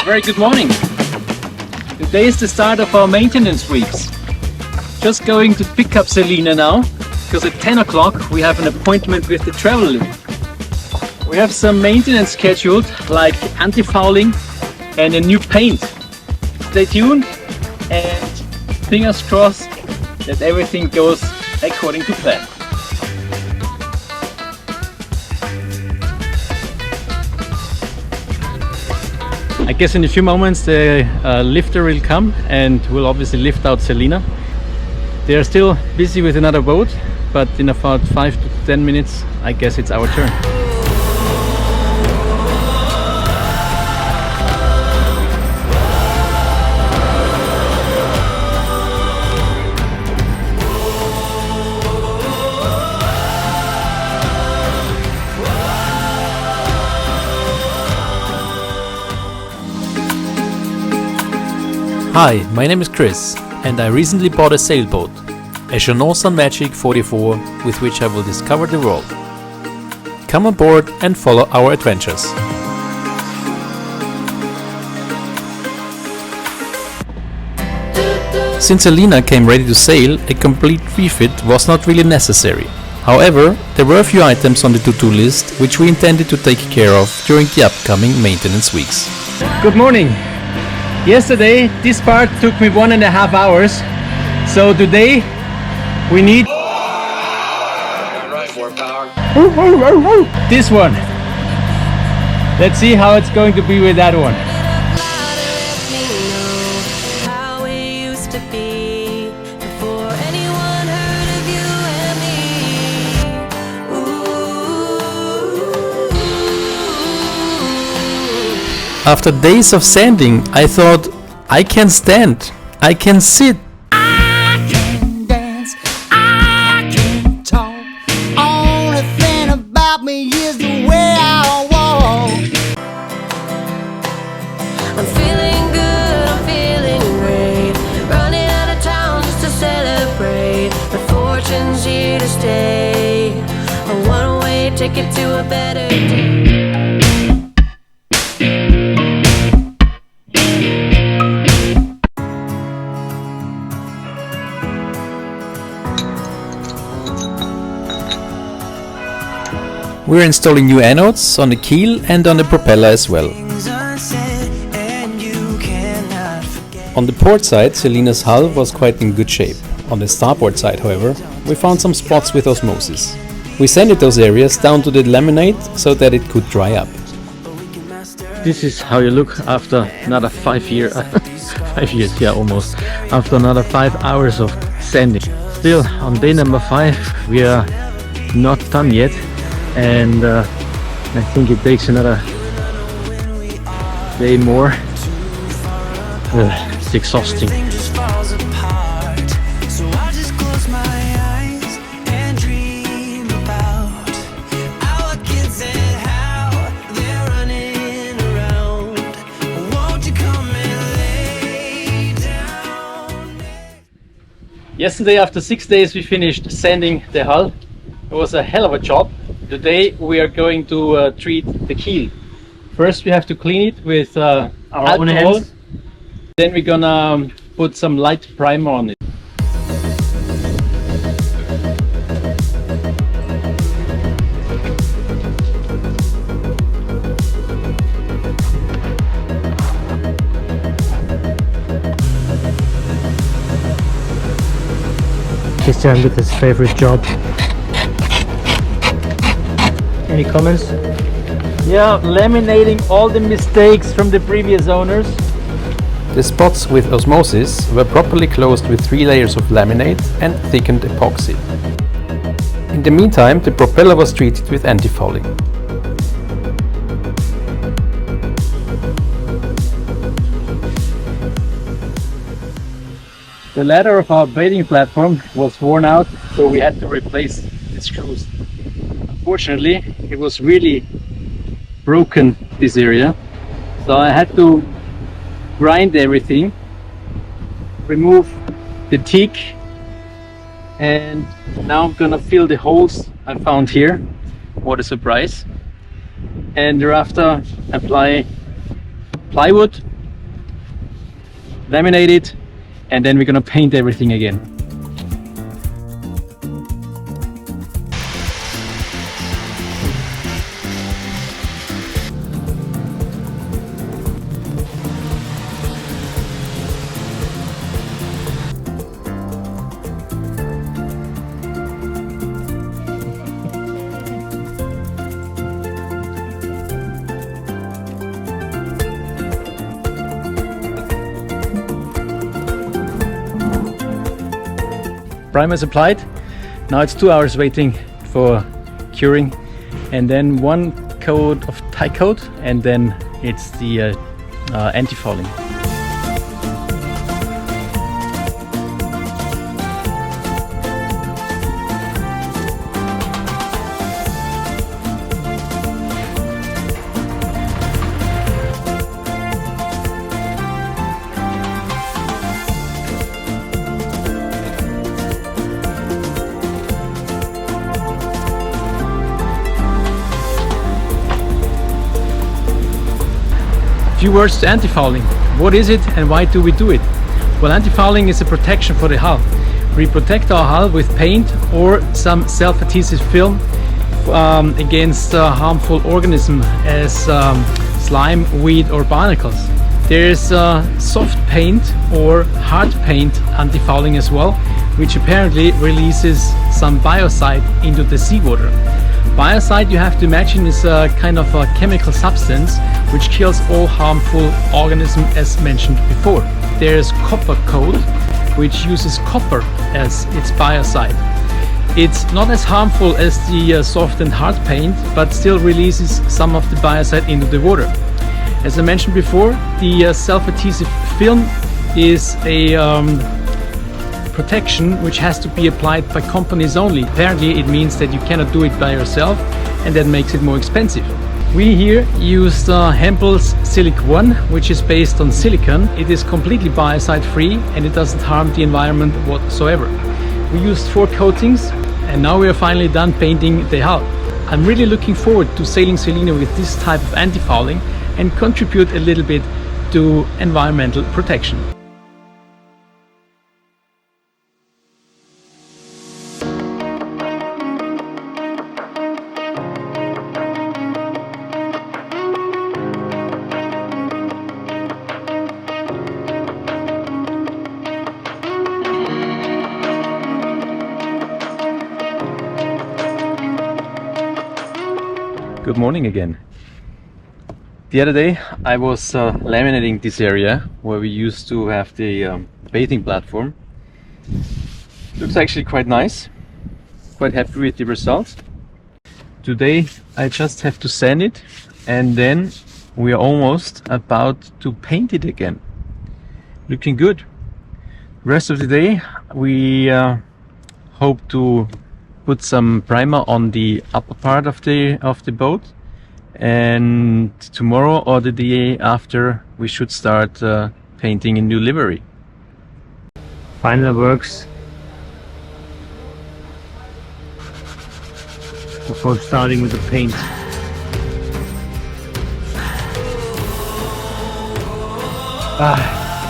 Very good morning. Today is the start of our maintenance weeks. Just going to pick up Celina now, because at 10 o'clock we have an appointment with the travel lift. We have some maintenance scheduled, like antifouling and a new paint. Stay tuned and fingers crossed that everything goes according to plan. I guess in a few moments the lifter will come and will obviously lift out Celina. They are still busy with another boat, but in about 5 to 10 minutes I guess it's our turn. Hi, my name is Chris and I recently bought a sailboat, a Jeanneau Magic 44, with which I will discover the world. Come on board and follow our adventures. Since Celina came ready to sail, a complete refit was not really necessary. However, there were a few items on the to-do list which we intended to take care of during the upcoming maintenance weeks. Good morning! Yesterday this part took me 1.5 hours, so today we need this one. Let's see how it's going to be with that one. After days of sanding, I thought, I can stand, I can sit. I can dance, I can talk. Only thing about me is the way I walk. I'm feeling good, I'm feeling great. Running out of town just to celebrate. But fortune's here to stay. A one-way ticket to a better day. We're installing new anodes on the keel and on the propeller as well. On the port side, Celina's hull was quite in good shape. On the starboard side, however, we found some spots with osmosis. We sanded those areas down to the laminate so that it could dry up. This is how you look after another 5 years, 5 years, yeah, almost. After another 5 hours of sanding. Still on day number 5, we are not done yet. And I think it takes another day more. It's exhausting. Yesterday, after 6 days, we finished sanding the hull. It was a hell of a job. Today we are going to treat the keel. First we have to clean it with our own hands. Then we're gonna put some light primer on it. Christian with his favorite job. Any comments? Yeah, laminating all the mistakes from the previous owners. The spots with osmosis were properly closed with 3 layers of laminate and thickened epoxy. In the meantime, the propeller was treated with antifouling. The ladder of our baiting platform was worn out, so we had to replace the screws. Unfortunately, it was really broken, this area, so I had to grind everything, remove the teak, and now I'm gonna fill the holes I found here. What a surprise. And thereafter apply plywood laminate it, and then we're gonna paint everything again. Primer is applied. Now it's 2 hours waiting for curing, and then 1 coat of tie coat, and then it's the antifouling. Few words to antifouling. What is it and why do we do it? Well, antifouling is a protection for the hull. We protect our hull with paint or some self-adhesive film against harmful organisms as slime, weed or barnacles. There's soft paint or hard paint antifouling as well, which apparently releases some biocide into the seawater. Biocide, you have to imagine, is a kind of a chemical substance which kills all harmful organisms as mentioned before. There's copper coat, which uses copper as its biocide. It's not as harmful as the soft and hard paint, but still releases some of the biocide into the water. As I mentioned before, the self-adhesive film is a protection which has to be applied by companies only. Apparently it means that you cannot do it by yourself, and that makes it more expensive. We here used Hempel's Silic 1, which is based on silicon. It is completely biocide free and it doesn't harm the environment whatsoever. We used 4 coatings and now we are finally done painting the hull. I'm really looking forward to sailing Celina with this type of antifouling and contribute a little bit to environmental protection. Good morning again. The other day I was laminating this area where we used to have the bathing platform. Looks actually quite nice. Quite happy with the results. Today I just have to sand it and then we are almost about to paint it again. Looking good. Rest of the day we hope to put some primer on the upper part of the boat, and tomorrow or the day after we should start painting a new livery. Final works before starting with the paint.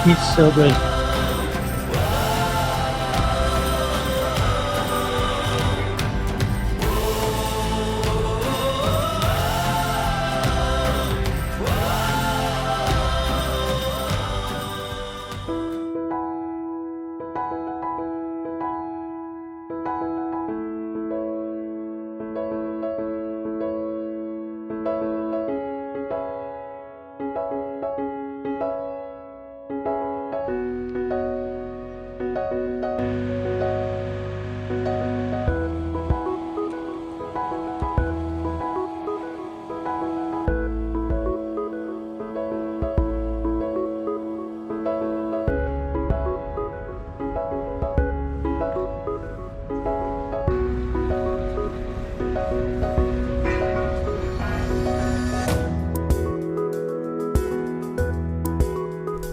It's so good.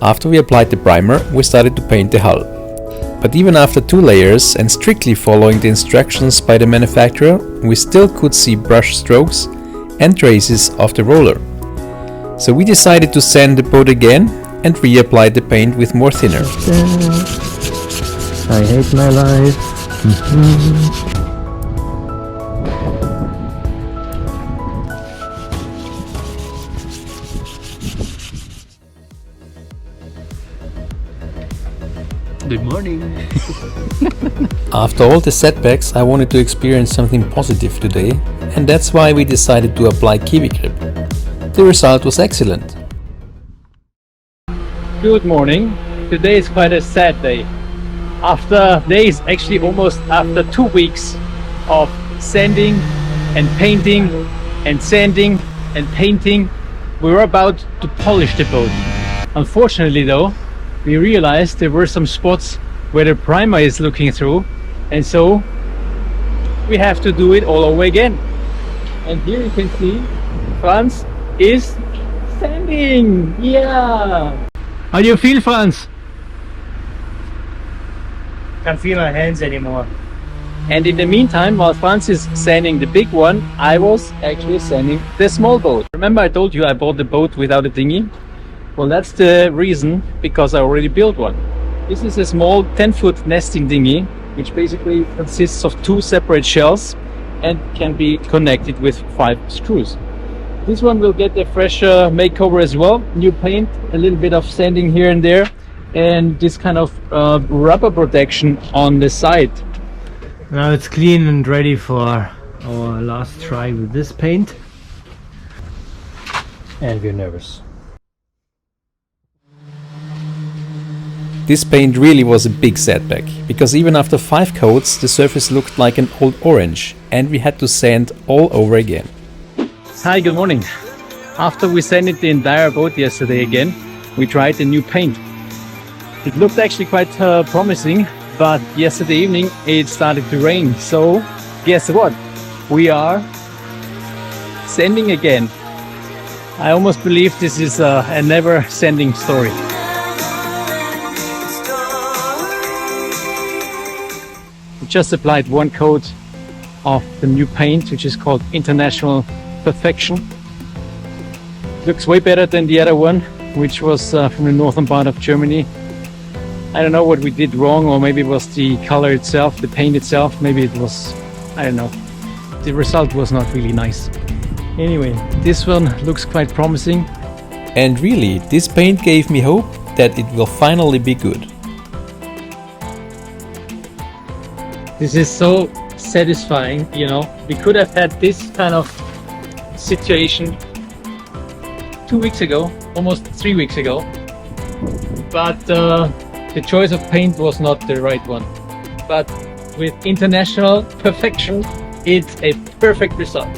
After we applied the primer, we started to paint the hull. But even after 2 layers and strictly following the instructions by the manufacturer, we still could see brush strokes and traces of the roller. So we decided to sand the boat again and reapplied the paint with more thinner. I hate my life. Good morning. After all the setbacks, I wanted to experience something positive today, and that's why we decided to apply Kiwi Grip. The result was excellent. Good morning. Today is quite a sad day. After days, actually almost after 2 weeks of sanding and painting and sanding and painting, we were about to polish the boat. Unfortunately though, we realized there were some spots where the primer is looking through, and so we have to do it all over again. And here you can see Franz is sanding. Yeah! How do you feel, Franz? Can't feel my hands anymore. And in the meantime, while Franz is sanding the big one, I was actually sanding the small boat. Remember I told you I bought the boat without a dinghy? Well, that's the reason, because I already built one. This is a small 10-foot nesting dinghy, which basically consists of 2 separate shells and can be connected with 5 screws. This one will get a fresh makeover as well. New paint, a little bit of sanding here and there, and this kind of rubber protection on the side. Now it's clean and ready for our last try with this paint. And we're nervous. This paint really was a big setback, because even after 5 coats the surface looked like an old orange and we had to sand all over again. Hi, good morning. After we sanded the entire boat yesterday again, we tried the new paint. It looked actually quite promising, but yesterday evening it started to rain. So guess what? We are sanding again. I almost believe this is a never sanding story. We just applied 1 coat of the new paint, which is called International Perfection. Looks way better than the other one, which was from the northern part of Germany. I don't know what we did wrong, or maybe it was the color itself, the paint itself. Maybe it was, I don't know. The result was not really nice. Anyway, this one looks quite promising. And really, this paint gave me hope that it will finally be good. This is so satisfying, you know. We could have had this kind of situation 2 weeks ago, almost 3 weeks ago, but the choice of paint was not the right one. But with International Perfection, it's a perfect result.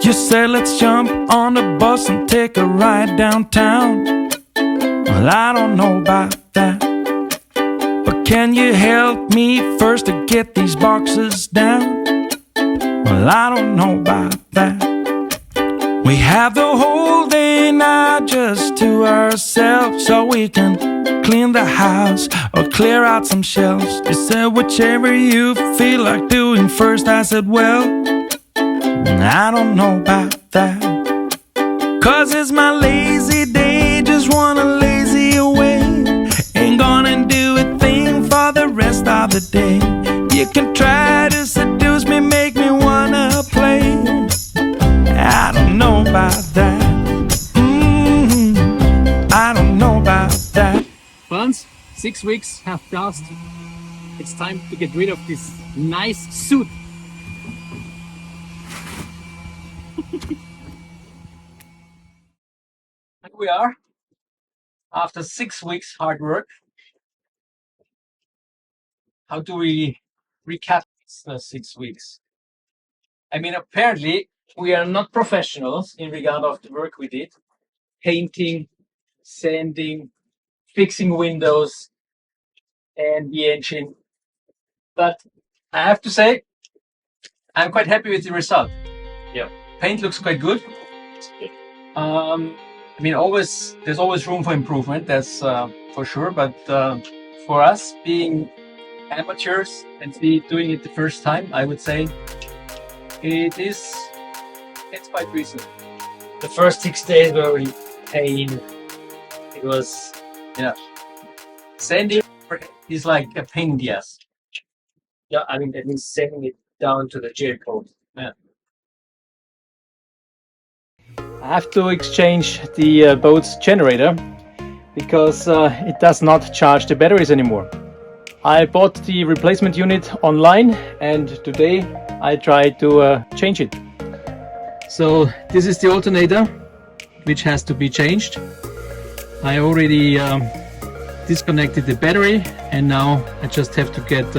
You said let's jump on the bus and take a ride downtown. Well, I don't know about that, but can you help me first to get these boxes down? Well, I don't know about that. We have the whole day now just to ourselves, so we can clean the house or clear out some shelves. You said whichever you feel like doing first. I said, well, I don't know about that, 'cause it's my lazy day, just wanna lazy away. Ain't gonna do a thing for the rest of the day. You can try to seduce me, make me wanna play. I don't know about that. I don't know about that. Franz, 6 weeks have passed. It's time to get rid of this nice suit. Here we are, after 6 weeks hard work. How do we recap these 6 weeks? I mean, apparently we are not professionals in regard of the work we did. Painting, sanding, fixing windows and the engine. But I have to say, I'm quite happy with the result. Yeah, paint looks quite good. I mean, there's always room for improvement. That's for sure. But for us being amateurs and doing it the first time, I would say it's quite recent. The first 6 days were really pain. It was, sanding is like a pain in the ass. Yeah, I mean, that means sending it down to the jail code. Yeah. I have to exchange the boat's generator because it does not charge the batteries anymore. I bought the replacement unit online and today I tried to change it. So this is the alternator which has to be changed. I already disconnected the battery and now I just have to get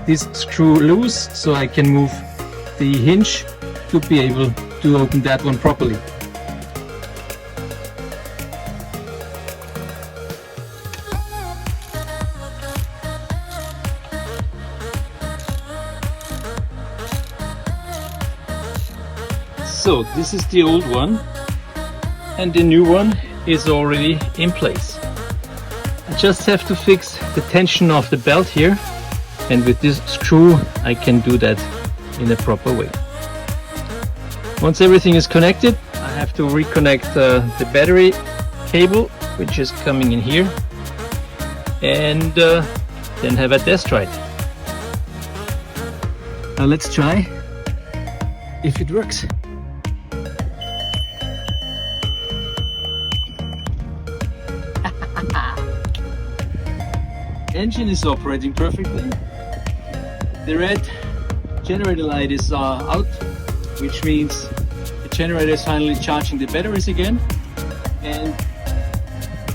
this screw loose so I can move the hinge to be able to open that one properly. So this is the old one and the new one is already in place. I just have to fix the tension of the belt here, and with this screw I can do that in a proper way. Once everything is connected, I have to reconnect the battery cable, which is coming in here, and then have a test ride. Now let's try if it works. Engine is operating perfectly. The red generator light is out, which means the generator is finally charging the batteries again, and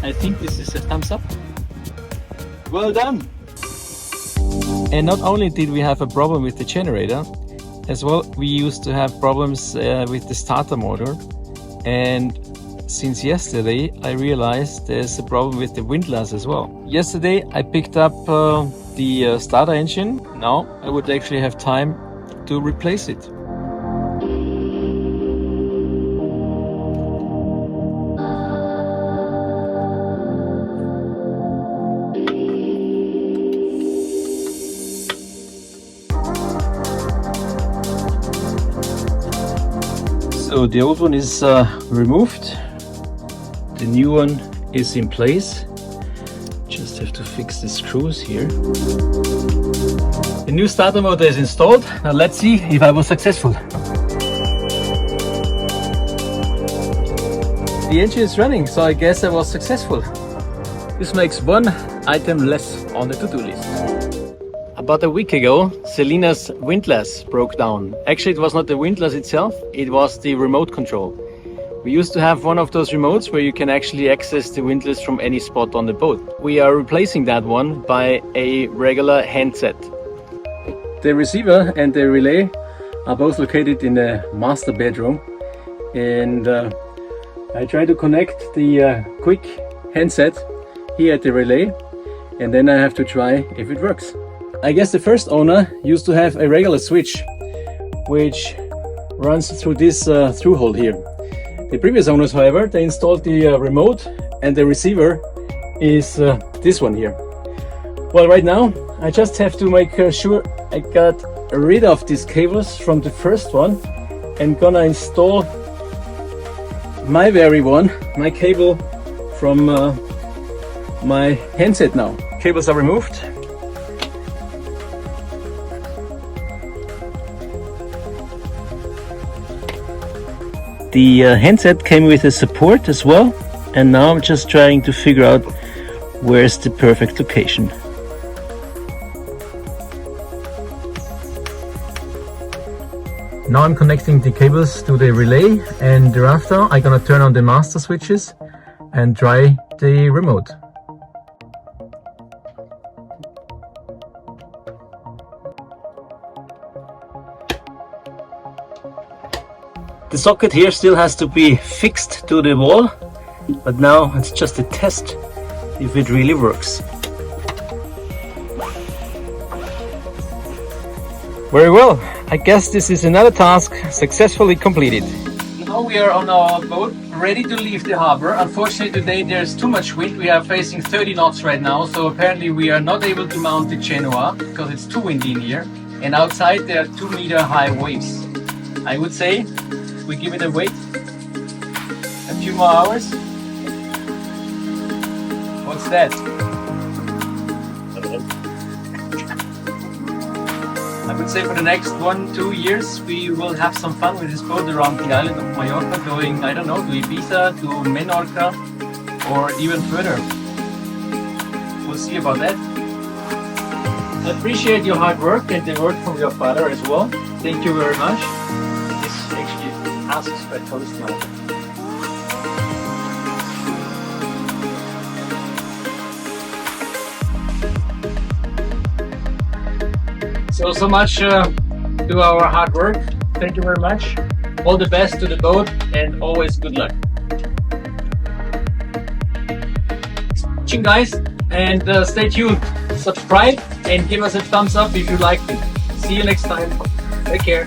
I think this is a thumbs up. Well done! And not only did we have a problem with the generator, as well we used to have problems with the starter motor, and since yesterday I realized there's a problem with the windlass as well. Yesterday I picked up the starter engine. Now I would actually have time to replace it. So the old one is removed. The new one is in place. Just have to fix the screws here. The new starter motor is installed. Now let's see if I was successful. The engine is running, so I guess I was successful. This makes one item less on the to-do list. About a week ago, Celina's windlass broke down. Actually, it was not the windlass itself, it was the remote control. We used to have one of those remotes where you can actually access the windlass from any spot on the boat. We are replacing that one by a regular handset. The receiver and the relay are both located in the master bedroom, and I try to connect the quick handset here at the relay, and then I have to try if it works. I guess the first owner used to have a regular switch which runs through this through hole here. The previous owners, however, they installed the remote, and the receiver is this one here. Well, right now I just have to make sure I got rid of these cables from the first one and gonna install my very one, my cable from my handset now. Cables are removed. The handset came with a support as well, and now I'm just trying to figure out where's the perfect location. Now I'm connecting the cables to the relay, and thereafter I'm gonna turn on the master switches and try the remote. The socket here still has to be fixed to the wall, but now it's just a test if it really works. Very well, I guess this is another task successfully completed. Now we are on our boat, ready to leave the harbor. Unfortunately today there's too much wind. We are facing 30 knots right now, so apparently we are not able to mount the Genoa because it's too windy in here. And outside there are 2-meter high waves. I would say we give it a wait. A few more hours. What's that? I would say for the next 1-2 years we will have some fun with this boat around the island of Mallorca, going, I don't know, to Ibiza, to Menorca, or even further. We'll see about that. I appreciate your hard work and the work from your father as well. Thank you very much. This actually asks for a toast now. So much to our hard work. Thank you very much. All the best to the boat and always good luck. Watching guys, and stay tuned. Subscribe and give us a thumbs up if you liked it. See you next time. Take care.